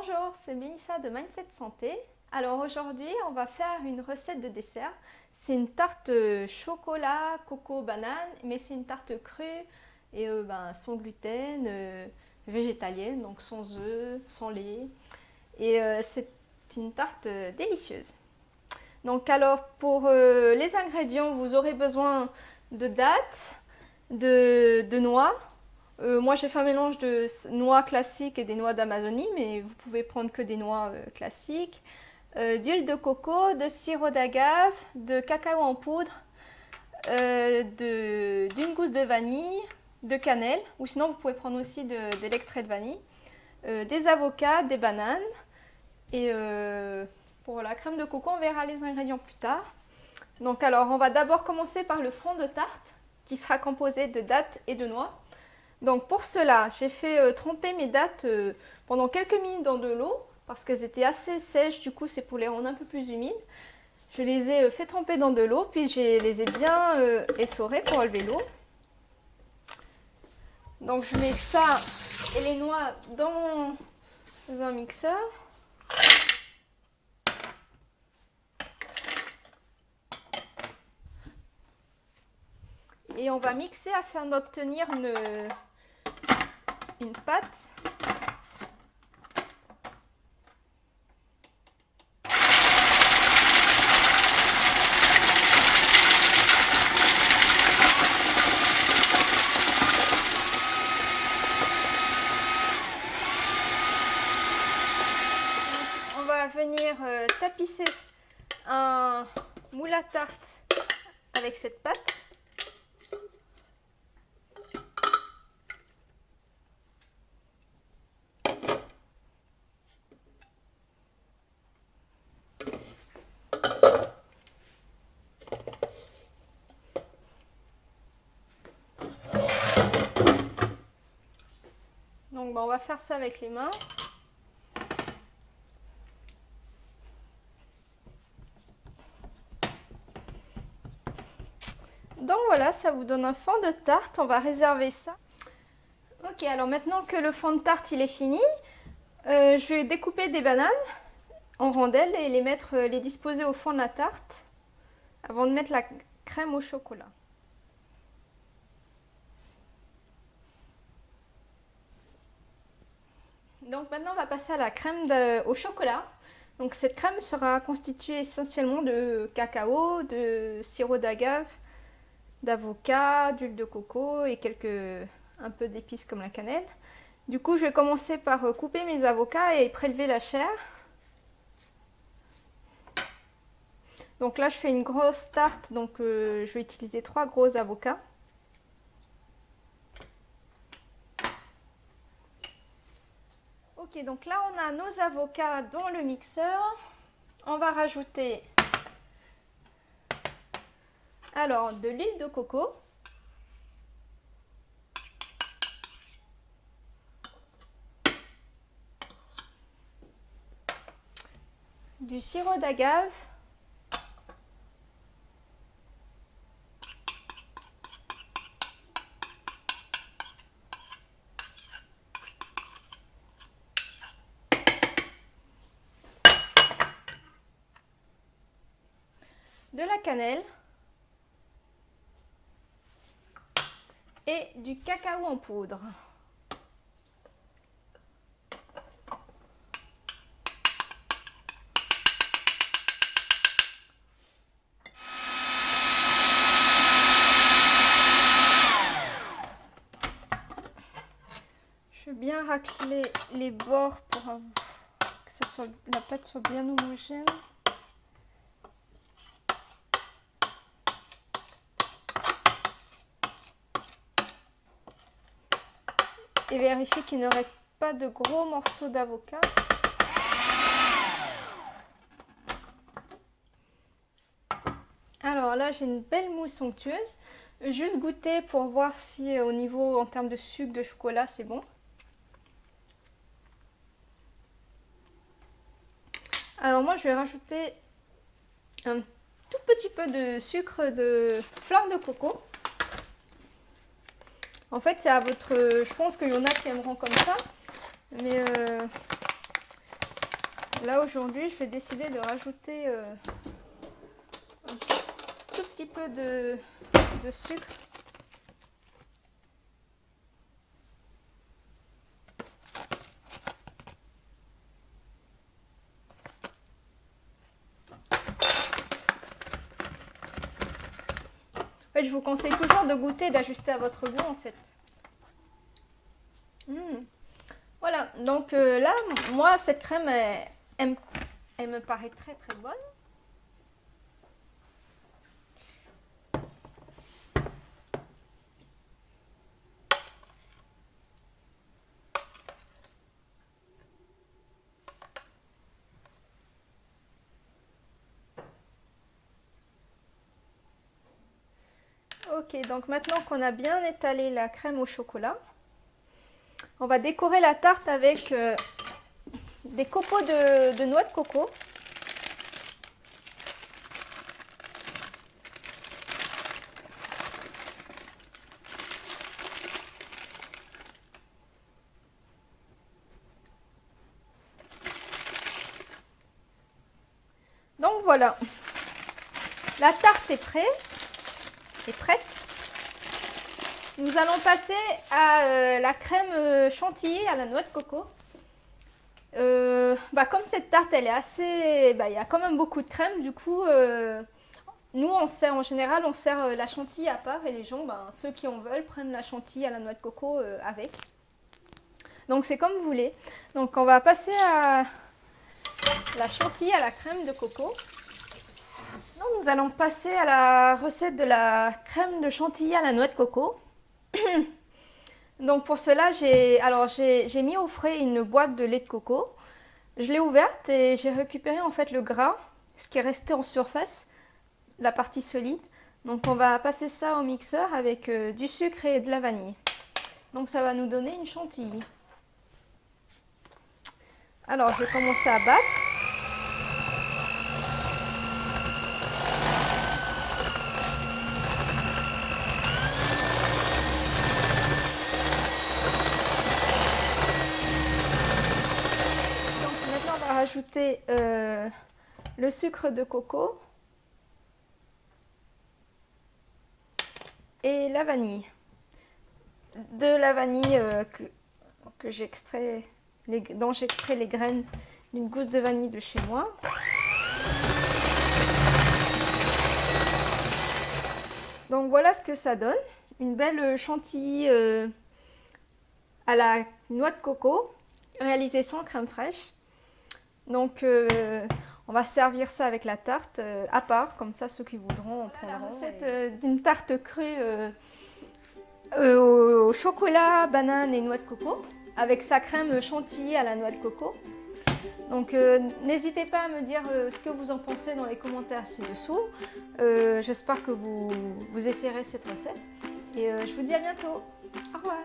Bonjour, c'est Mélissa de Mindset Santé. Alors aujourd'hui, on va faire une recette de dessert. C'est une tarte chocolat, coco, banane, mais c'est une tarte crue et sans gluten, végétalienne, donc sans œufs, sans lait. Et c'est une tarte délicieuse. Donc alors pour les ingrédients, vous aurez besoin de dattes, de noix. Moi j'ai fait un mélange de noix classiques et des noix d'Amazonie, mais vous pouvez prendre que des noix classiques. D'huile de coco, de sirop d'agave, de cacao en poudre, d'une gousse de vanille, de cannelle, ou sinon vous pouvez prendre aussi de l'extrait de vanille, des avocats, des bananes, et pour la crème de coco on verra les ingrédients plus tard. Donc alors on va d'abord commencer par le fond de tarte qui sera composé de dattes et de noix. Donc pour cela, j'ai fait tremper mes dattes pendant quelques minutes dans de l'eau parce qu'elles étaient assez sèches, du coup c'est pour les rendre un peu plus humides. Je les ai fait tremper dans de l'eau, puis je les ai bien essorées pour enlever l'eau. Donc je mets ça et les noix dans un mixeur. Et on va mixer afin d'obtenir une pâte. On va venir tapisser un moule à tarte avec cette pâte. Donc on va faire ça avec les mains. Donc voilà, ça vous donne un fond de tarte, on va réserver ça. Ok, alors maintenant que le fond de tarte il est fini, je vais découper des bananes en rondelles et les disposer au fond de la tarte avant de mettre la crème au chocolat. Donc maintenant on va passer à la crème au chocolat. Donc cette crème sera constituée essentiellement de cacao, de sirop d'agave, d'avocat, d'huile de coco et un peu d'épices comme la cannelle. Du coup, je vais commencer par couper mes avocats et prélever la chair. Donc là, je fais une grosse tarte, donc je vais utiliser 3 gros avocats. Ok, donc là, on a nos avocats dans le mixeur. On va rajouter alors de l'huile de coco. Du sirop d'agave. De la cannelle. Et du cacao en poudre. Je vais bien racler les bords pour que la pâte soit bien homogène. Et vérifier qu'il ne reste pas de gros morceaux d'avocat. Alors là, j'ai une belle mousse somptueuse. Juste goûter pour voir si au niveau en termes de sucre, de chocolat, c'est bon. Alors moi, je vais rajouter un tout petit peu de sucre de fleur de coco. En fait, c'est à votre... Je pense qu'il y en a qui aimeront comme ça. Mais Là aujourd'hui, je vais décider de rajouter un tout petit peu de sucre. En fait, je vous conseille toujours de goûter, d'ajuster à votre goût en fait. Voilà, donc là, moi, cette crème, elle me paraît très très bonne. Ok, donc maintenant qu'on a bien étalé la crème au chocolat, on va décorer la tarte avec des copeaux de noix de coco. Donc voilà, la tarte est prête. Nous allons passer à la crème chantilly à la noix de coco. Comme cette tarte elle est assez, il y a quand même beaucoup de crème, du coup nous en général on sert la chantilly à part et les gens, ceux qui en veulent, prennent la chantilly à la noix de coco avec. Donc c'est comme vous voulez. Donc on va passer à la chantilly à la crème de coco. Donc nous allons passer à la recette de la crème de chantilly à la noix de coco. Donc pour cela, j'ai mis au frais une boîte de lait de coco. Je l'ai ouverte et j'ai récupéré en fait le gras, ce qui est resté en surface, la partie solide. Donc on va passer ça au mixeur avec du sucre et de la vanille. Donc ça va nous donner une chantilly. Alors je vais commencer à battre. Ajouter le sucre de coco et la vanille. De la vanille que j'extrais, dont j'extrais les graines d'une gousse de vanille de chez moi. Donc voilà ce que ça donne. Une belle chantilly à la noix de coco, réalisée sans crème fraîche. Donc on va servir ça avec la tarte à part, comme ça ceux qui voudront en prendront. La recette d'une tarte crue au chocolat, banane et noix de coco, avec sa crème chantilly à la noix de coco. Donc n'hésitez pas à me dire ce que vous en pensez dans les commentaires ci-dessous. J'espère que vous essayerez cette recette. Et je vous dis à bientôt. Au revoir.